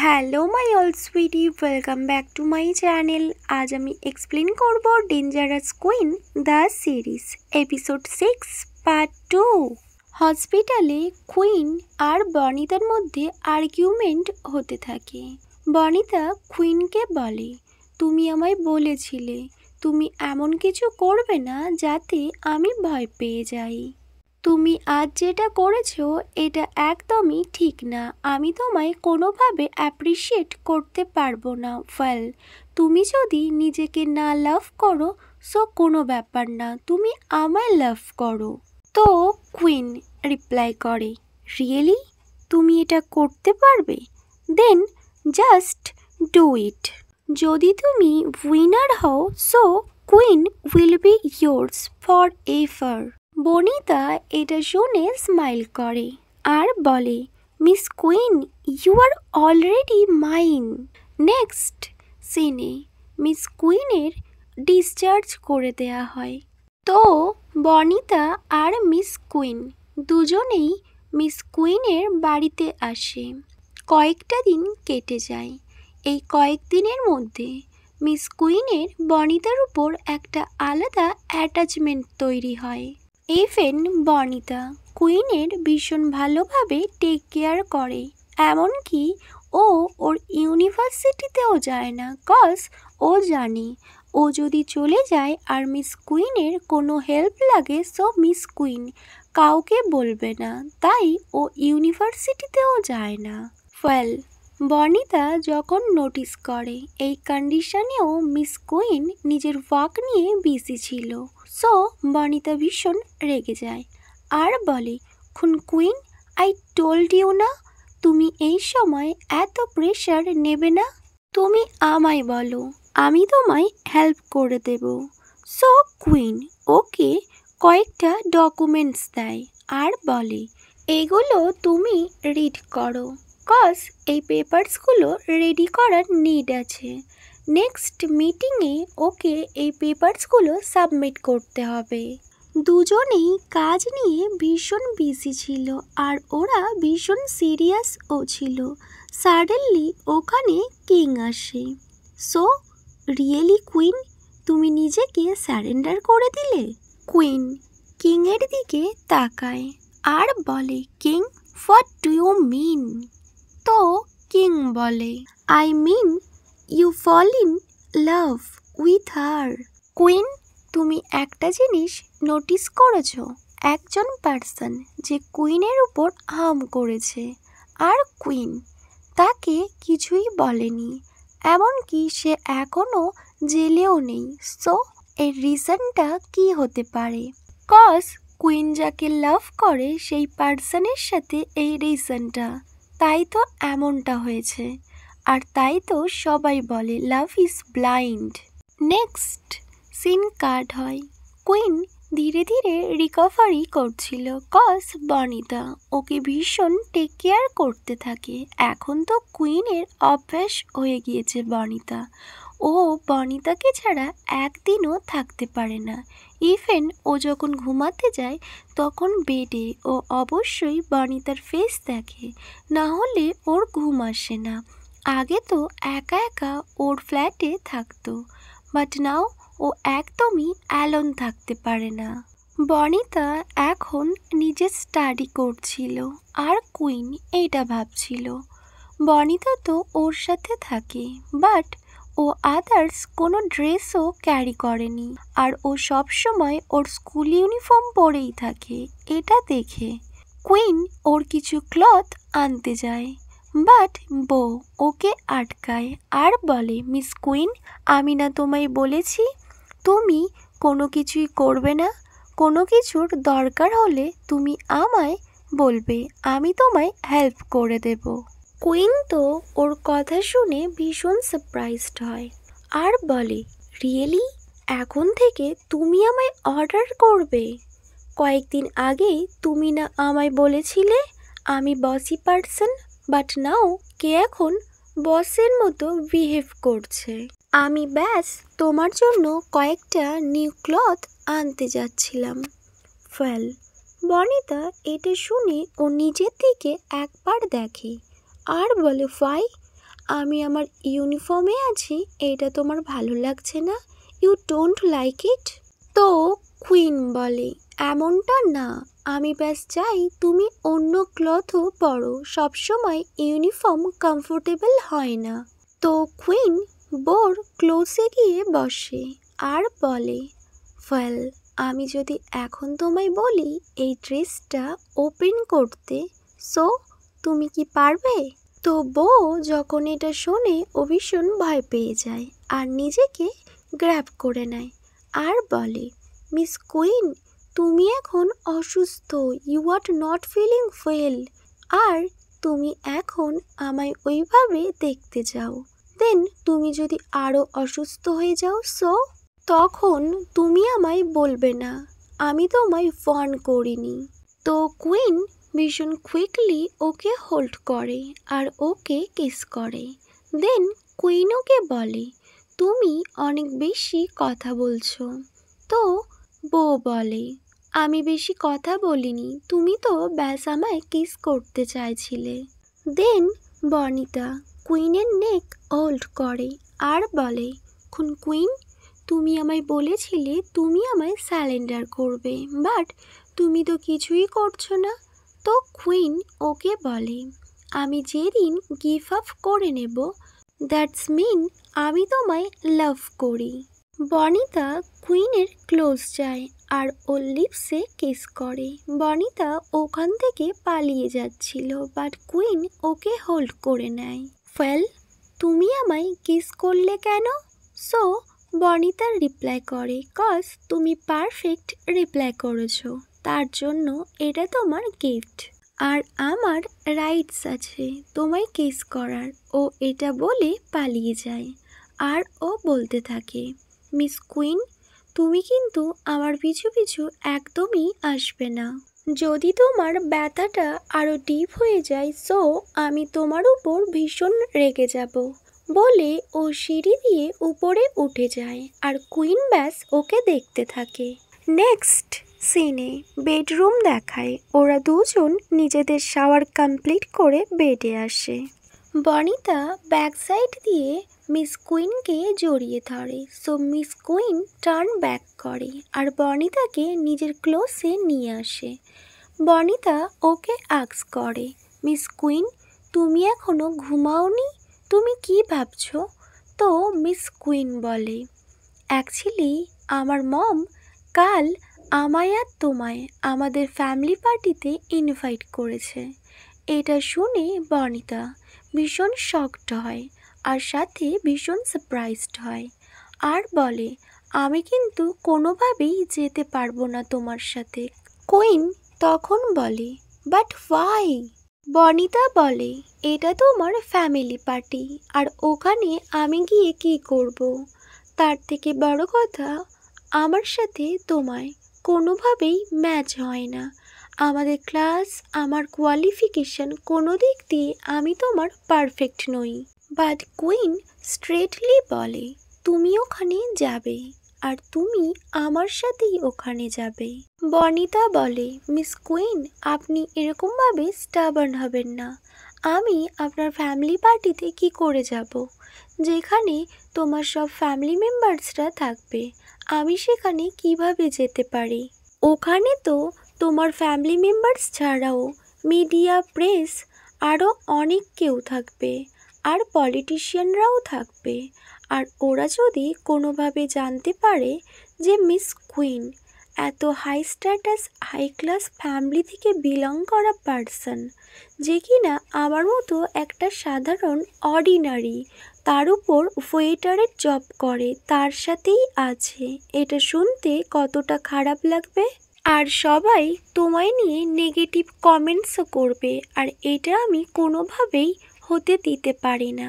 Hello my all sweetie, welcome back to my channel. আজ আমি explain করব dangerous queen the series episode 6 part 2। হসপিটালে queen আর বনিতার মধ্যে argument হতে থাকে। বনিতা কুইনকে বলে, তুমি আমায় বলেছিলে তুমি এমন কিছু করবে না যাতে আমি ভয় পেয়ে যাই। তুমি আজ যেটা করেছো এটা একদমই ঠিক না। আমি তোমায় কোনোভাবে অ্যাপ্রিসিয়েট করতে পারবো না। ওয়েল, তুমি যদি নিজেকে না লাভ করো সো কোনো ব্যাপার না, তুমি আমায় লাভ করো। তো কুইন রিপ্লাই করে, রিয়েলি তুমি এটা করতে পারবে? Then just do it. যদি তুমি উইনার হও so queen will be yours forever. Banita এটা শুনে স্মাইল করে আর বলে, miss queen you are already mine. Next সিনে মিস কুইনের ডিসচার্জ করে দেয়া হয়। তো বনিতা আর মিস কুইন দুজনেই মিস কুইনের বাড়িতে আসে। কয়েকটা দিন কেটে যায়। এই কয়েকদিনের মধ্যে মিস কুইনের বনিতার উপর একটা আলাদা অ্যাটাচমেন্ট তৈরি হয়। ইভেন বনিতা কুইনের ভীষণ ভালোভাবে টেক কেয়ার করে। এমনকি ও ওর ইউনিভার্সিটিতেও যায় না, কজ ও জানে ও যদি চলে যায় আর মিস কুইনের কোনো হেল্প লাগে সো মিস কুইন কাউকে বলবে না, তাই ও ইউনিভার্সিটিতেও যায় না। ওয়েল, বনিতা যখন নোটিস করে এই কন্ডিশনেও মিস কুইন নিজের ওয়ার্ক নিয়ে বিজি ছিল, সো বনিতা ভীষণ রেগে যায় আর বলে, কুইন আই টোল্ড ইউ না তুমি এই সময় এত প্রেশার নেবে না। তুমি আমায় বলো, আমি তোমায় হেল্প করে দেব। সো কুইন ওকে কয়েকটা ডকুমেন্টস দেয় আর বলে, এগুলো তুমি রিড করো, কজ এই পেপারসগুলো রেডি করার নিড আছে। নেক্সট মিটিংয়ে ওকে এই পেপারসগুলো সাবমিট করতে হবে। দুজনেই কাজ নিয়ে ভীষণ বিজি ছিল আর ওরা ভীষণ সিরিয়াসও ছিল। সাডেনলি ওখানে কিং আসে। সো রিয়েলি কুইন তুমি নিজেকে সারেন্ডার করে দিলে? কুইন কিংয়ের দিকে তাকায় আর বলে, king what do you mean? তো কিং বলে, I mean you fall in love with her. Queen তুমি একটা জিনিস নোটিস করেছো, একজন পার্সন যে কুইনের উপর হার্ম করেছে আর কুইন তাকে কিছুই বলেনি, এমনকি সে এখনও জেলেও নেই। সো এর রিজনটা কি হতে পারে? কজ কুইন যাকে লাভ করে সেই পার্সনের সাথে এই রিজনটা, তাই তো এমনটা হয়েছে। আর তাই তো সবাই বলে love is blind. Next scene cut হয়। কুইন ধীরে ধীরে রিকভারি করছিল, কজ বনিতা ওকে ভীষণ টেক কেয়ার করতে থাকে। এখন তো কুইনের অভ্যাস হয়ে গিয়েছে বনিতা, ও বনিতাকে ছাড়া একদিনও থাকতে পারে না। ইভেন ও যখন ঘুমাতে যায় তখন বেডে ও অবশ্যই বনিতার ফেস দেখে, না হলে ওর ঘুম আসে না। আগে তো একা একা ওর ফ্ল্যাটে থাকতো, বাট নাও ও একদমই অ্যালোন থাকতে পারে না। বনিতা এখন নিজে স্টাডি করছিল আর কুইন এইটা ভাবছিল। বনিতা তো ওর সাথে থাকে, বাট ও আদার্স কোনো ড্রেসও ক্যারি করেনি আর ও সবসময় ওর স্কুল ইউনিফর্ম পরেই থাকে। এটা দেখে কুইন ওর কিছু ক্লথ আনতে যায়, বাট বউ ওকে আটকায় আর বলে, মিস কুইন আমি না তোমায় বলেছি তুমি কোনো কিছুই করবে না, কোনো কিছুর দরকার হলে তুমি আমায় বলবে, আমি তোমায় হেল্প করে দেব। কুইন তো ওর কথা শুনে ভীষণ সারপ্রাইজড হয় আর বলে, রিয়েলি এখন থেকে তুমি আমায় অর্ডার করবে? কয়েকদিন আগেই তুমি না আমায় বলেছিলে আমি বসি পার্সন, বাট নাও কে এখন বসের মতো বিহেভ করছে। আমি ব্যাস তোমার জন্য কয়েকটা নিউ ক্লথ আনতে যাচ্ছিলাম। ওয়েল, বনিতা এটা শুনে ও নিজের দিকে একবার দেখে আর বলে, ফাই আমি আমার ইউনিফর্মে আছি এটা তোমার ভালো লাগছে না? You don't like it? তো কুইন বলে, এমনটা না, আমি ব্যাস চাই তুমি অন্য ক্লথও পরো, সবসময় ইউনিফর্ম কমফোর্টেবল হয় না। তো কুইন বোর ক্লোজে গিয়ে বসে আর বলে, ওয়েল, আমি যদি এখন তোমায় বলি এই ড্রেসটা ওপেন করতে, সো তুমি কি পারবে? তো বো যখন এটা শোনে ও ভীষণ ভয় পেয়ে যায় আর নিজেকে গ্র্যাব করে নেয় আর বলে, মিস কুইন, তুমি এখন অসুস্থ, you are not feeling well, আর তুমি এখন আমায় ওইভাবে দেখতে চাও। দেন তুমি যদি আরও অসুস্থ হয়ে যাও, সো তখন তুমি আমায় বলবে না, আমি তোমায় ফোন করিনি। তো কুইন ভীষণ কুইকলি ওকে হোল্ড করে আর ওকে কিস করে। দেন কুইন ওকে বলে, তুমি অনেক বেশি কথা বলছো। তো বো বলে, আমি বেশি কথা বলিনি, তুমি তো ব্যাস আমায় কিস করতে চাইছিলে। দেন বনিতা কুইনের নেক হোল্ড করে আর বলে, কুইন, তুমি আমায় বলেছিলে তুমি আমায় সারেন্ডার করবে, বাট তুমি তো কিছুই করছো না। তো কুইন ওকে বলে, আমি যেদিন গিভ আপ করে নেব, দ্যাটস মিন আমি তোমায় লাভ করি। বনিতা কুইনের ক্লোজ যায় আর ওর লিপসে কিস করে। বনিতা ওখান থেকে পালিয়ে যাচ্ছিল, বাট কুইন ওকে হোল্ড করে নেয়। ওয়েল, তুমি আমায় কিস করলে কেন? সো বনিতা রিপ্লাই করে, কজ তুমি পারফেক্ট রিপ্লাই করেছো, তার জন্য এটা তোমার গিফট, আর আমার রাইটস আছে তোমায় কিস করার। ও এটা বলে পালিয়ে যায় আর ও বলতে থাকে, মিস কুইন, তুমি কিন্তু আমার পিছু পিছু একদমই আসবে না। যদি তোমার ব্যথাটা আরও ডিপ হয়ে যায়, সো আমি তোমার উপর ভীষণ রেগে যাব। বলে ও সিঁড়ি দিয়ে উপরে উঠে যায় আর কুইন ব্যাস ওকে দেখতে থাকে। নেক্সট সিনে বেডরুম দেখায়। ওরা দুজন নিজেদের শাওয়ার কমপ্লিট করে বেডে আসে। বনিতা ব্যাক সাইড দিয়ে মিস কুইনকে জড়িয়ে ধরে। So miss queen turn back করে আর বনিতাকে নিজের ক্লোজে নিয়ে আসে। বনিতা ওকে আস্ক করে, মিস কুইন, তুমি এখনো ঘুমাওনি? তুমি কি ভাবছো? তো মিস কুইন বলে, অ্যাকচুয়ালি আমার মম কাল আমায় আর তোমায় আমাদের ফ্যামিলি পার্টিতে ইনভাইট করেছে। এটা শুনে বনিতা ভীষণ শকড হয় আর সাথে ভীষণ সারপ্রাইজড হয় আর বলে, আমি কিন্তু কোনোভাবেই যেতে পারবো না তোমার সাথে। কুইন তখন বলে, বাট ওয়াই? বনিতা বলে, এটা তোমার ফ্যামিলি পার্টি আর ওখানে আমি গিয়ে কি করব? তার থেকে বড় কথা, আমার সাথে তোমায় কোনোভাবেই ম্যাচ হয় না। আমাদের ক্লাস, আমার কোয়ালিফিকেশন, কোনো দিক দিয়ে আমি তোমার পারফেক্ট নই। বাট কুইন স্ট্রেটলি বলে, তুমি ওখানে যাবে আর তুমি আমার সাথেই ওখানে যাবে। বনিতা বলে, মিস কুইন, আপনি এরকমভাবে স্টাবার্ন হবেন না। আমি আপনার ফ্যামিলি পার্টিতে কি করে যাব, যেখানে তোমার সব ফ্যামিলি মেম্বার্সরা থাকবে? আমি সেখানে কিভাবে যেতে পারি? ওখানে তো তোমার ফ্যামিলি মেম্বার্স ছাড়াও মিডিয়া, প্রেস, আরও অনেক কেউ থাকবে আর পলিটিশিয়ানরাও থাকবে। আর ওরা যদি কোনোভাবে জানতে পারে যে মিস কুইন এত high status, high class family থেকে বিলং করা পার্সন, যে কিনা আমার মতো একটা সাধারণ অর্ডিনারি, তার উপর ওয়েটারের জব করে, তার সাথেই আছে, এটা শুনতে কতটা খারাপ লাগবে? আর সবাই তোমায় নিয়ে নেগেটিভ কমেন্টসও করবে, আর এটা আমি কোনোভাবেই হতে দিতে পারি না।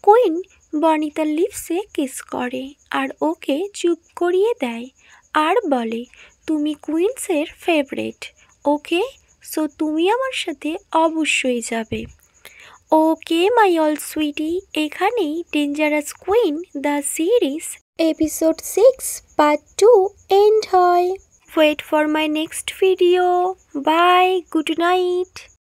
কুইন বনিতার লিপসে কিস করে আর ওকে চুপ করিয়ে দেয় আর বলে, তুমি কুইন্সের ফেভারিট, ওকে? সো তুমি আমার সাথে অবশ্যই যাবে। ওকে মাই অল সুইটি, এখানেই dangerous queen the series episode 6 part 2 end হয়। Wait for my next video. Bye, good night.